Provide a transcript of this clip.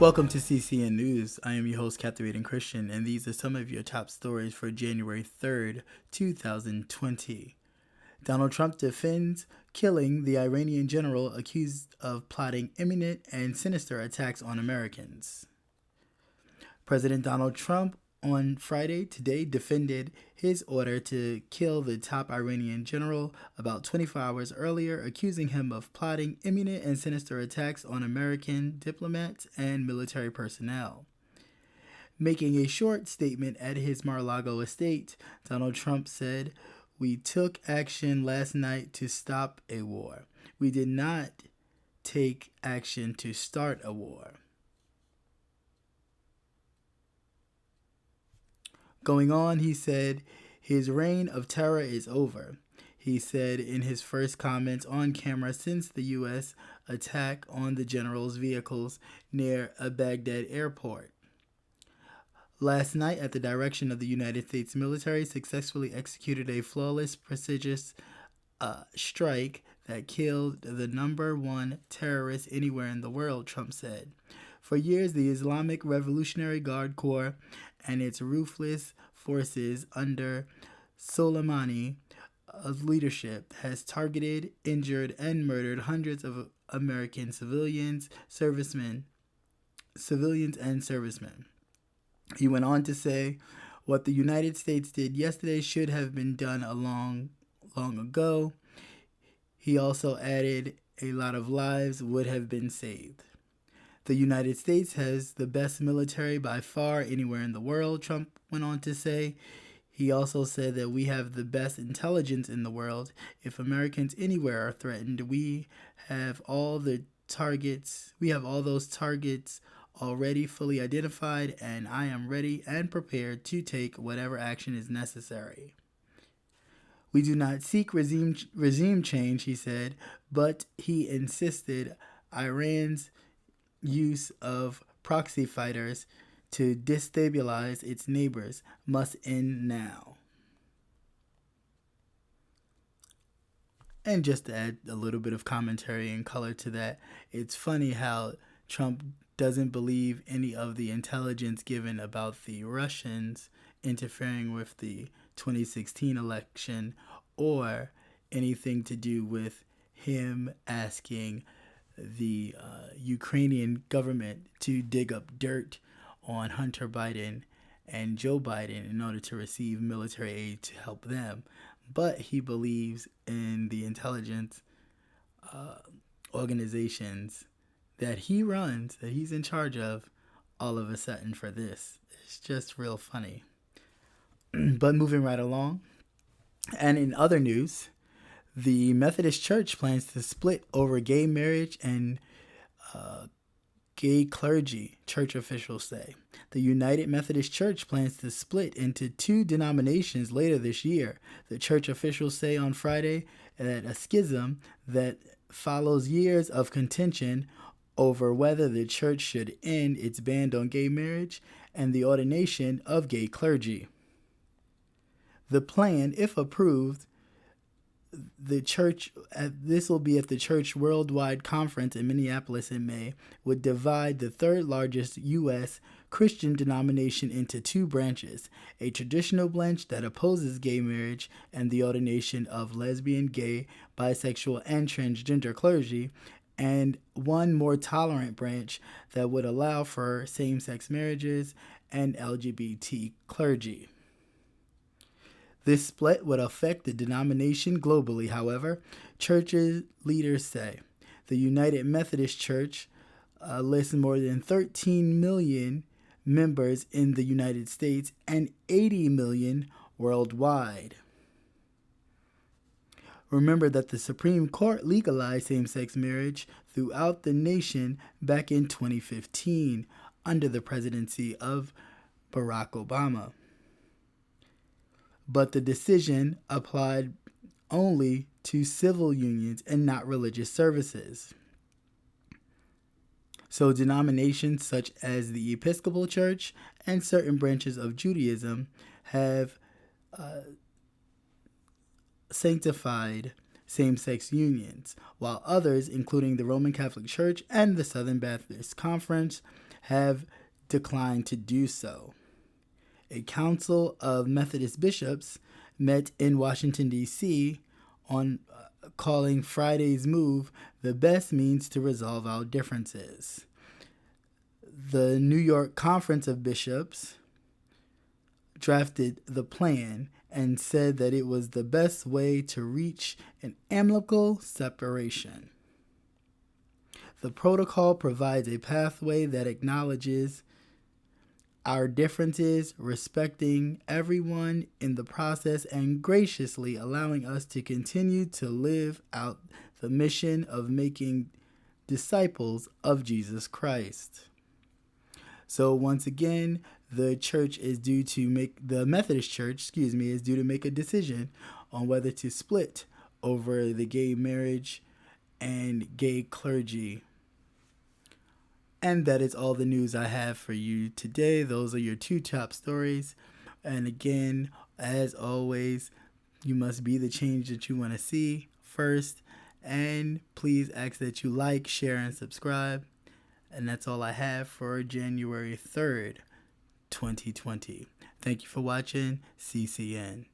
Welcome to CCN News. I am your host, Captivating Christian, and these are some of your top stories for January 3rd, 2020. Donald Trump defends killing the Iranian general accused of plotting imminent and sinister attacks on Americans. President Donald Trump on Friday today defended his order to kill the top Iranian general about 24 hours earlier, accusing him of plotting imminent and sinister attacks on American diplomats and military personnel. Making a short statement at his Mar-a-Lago estate, Donald Trump said, "We took action last night to stop a war. We did not take action to start a war." Going on, he said, his reign of terror is over. He said in his first comments on camera since the U.S. attack on the general's vehicles near a Baghdad airport. Last night, at the direction of the United States military, successfully executed a flawless, precision strike that killed the number one terrorist anywhere in the world, Trump said. For years, the Islamic Revolutionary Guard Corps and its ruthless forces under Soleimani's leadership has targeted, injured, and murdered hundreds of American civilians and servicemen. He went on to say, "What the United States did yesterday should have been done long ago." He also added, "A lot of lives would have been saved." The United States has the best military by far anywhere in the world, Trump went on to say. He also said that we have the best intelligence in the world. If Americans anywhere are threatened, we have all those targets already fully identified, and I am ready and prepared to take whatever action is necessary. We do not seek regime change, he said, but he insisted Iran's use of proxy fighters to destabilize its neighbors must end now. And just to add a little bit of commentary and color to that, it's funny how Trump doesn't believe any of the intelligence given about the Russians interfering with the 2016 election or anything to do with him asking the Ukrainian government to dig up dirt on Hunter Biden and Joe Biden in order to receive military aid to help them. But he believes in the intelligence organizations that he runs, that he's in charge of, all of a sudden for this. It's just real funny. But moving right along, and in other news, the Methodist Church plans to split over gay marriage and gay clergy, church officials say. The United Methodist Church plans to split into two denominations later this year. The church officials say on Friday that a schism that follows years of contention over whether the church should end its ban on gay marriage and the ordination of gay clergy. The plan, if approved, this will be at the church worldwide conference in Minneapolis in May, would divide the third largest U.S. Christian denomination into two branches, a traditional branch that opposes gay marriage and the ordination of lesbian, gay, bisexual, and transgender clergy, and one more tolerant branch that would allow for same-sex marriages and LGBT clergy. This split would affect the denomination globally, however, church leaders say. The United Methodist Church lists more than 13 million members in the United States and 80 million worldwide. Remember that the Supreme Court legalized same-sex marriage throughout the nation back in 2015 under the presidency of Barack Obama. But the decision applied only to civil unions and not religious services. So denominations such as the Episcopal Church and certain branches of Judaism have sanctified same-sex unions, while others, including the Roman Catholic Church and the Southern Baptist Conference, have declined to do so. A council of Methodist bishops met in Washington, D.C. on calling Friday's move the best means to resolve our differences. The New York Conference of Bishops drafted the plan and said that it was the best way to reach an amicable separation. The protocol provides a pathway that acknowledges our differences, respecting everyone in the process, and graciously allowing us to continue to live out the mission of making disciples of Jesus Christ. So once again, the Methodist Church, is due to make a decision on whether to split over the gay marriage and gay clergy. And that is all the news I have for you today. Those are your two top stories. And again, as always, you must be the change that you want to see first. And please ask that you like, share, and subscribe. And that's all I have for January 3rd, 2020. Thank you for watching CCN.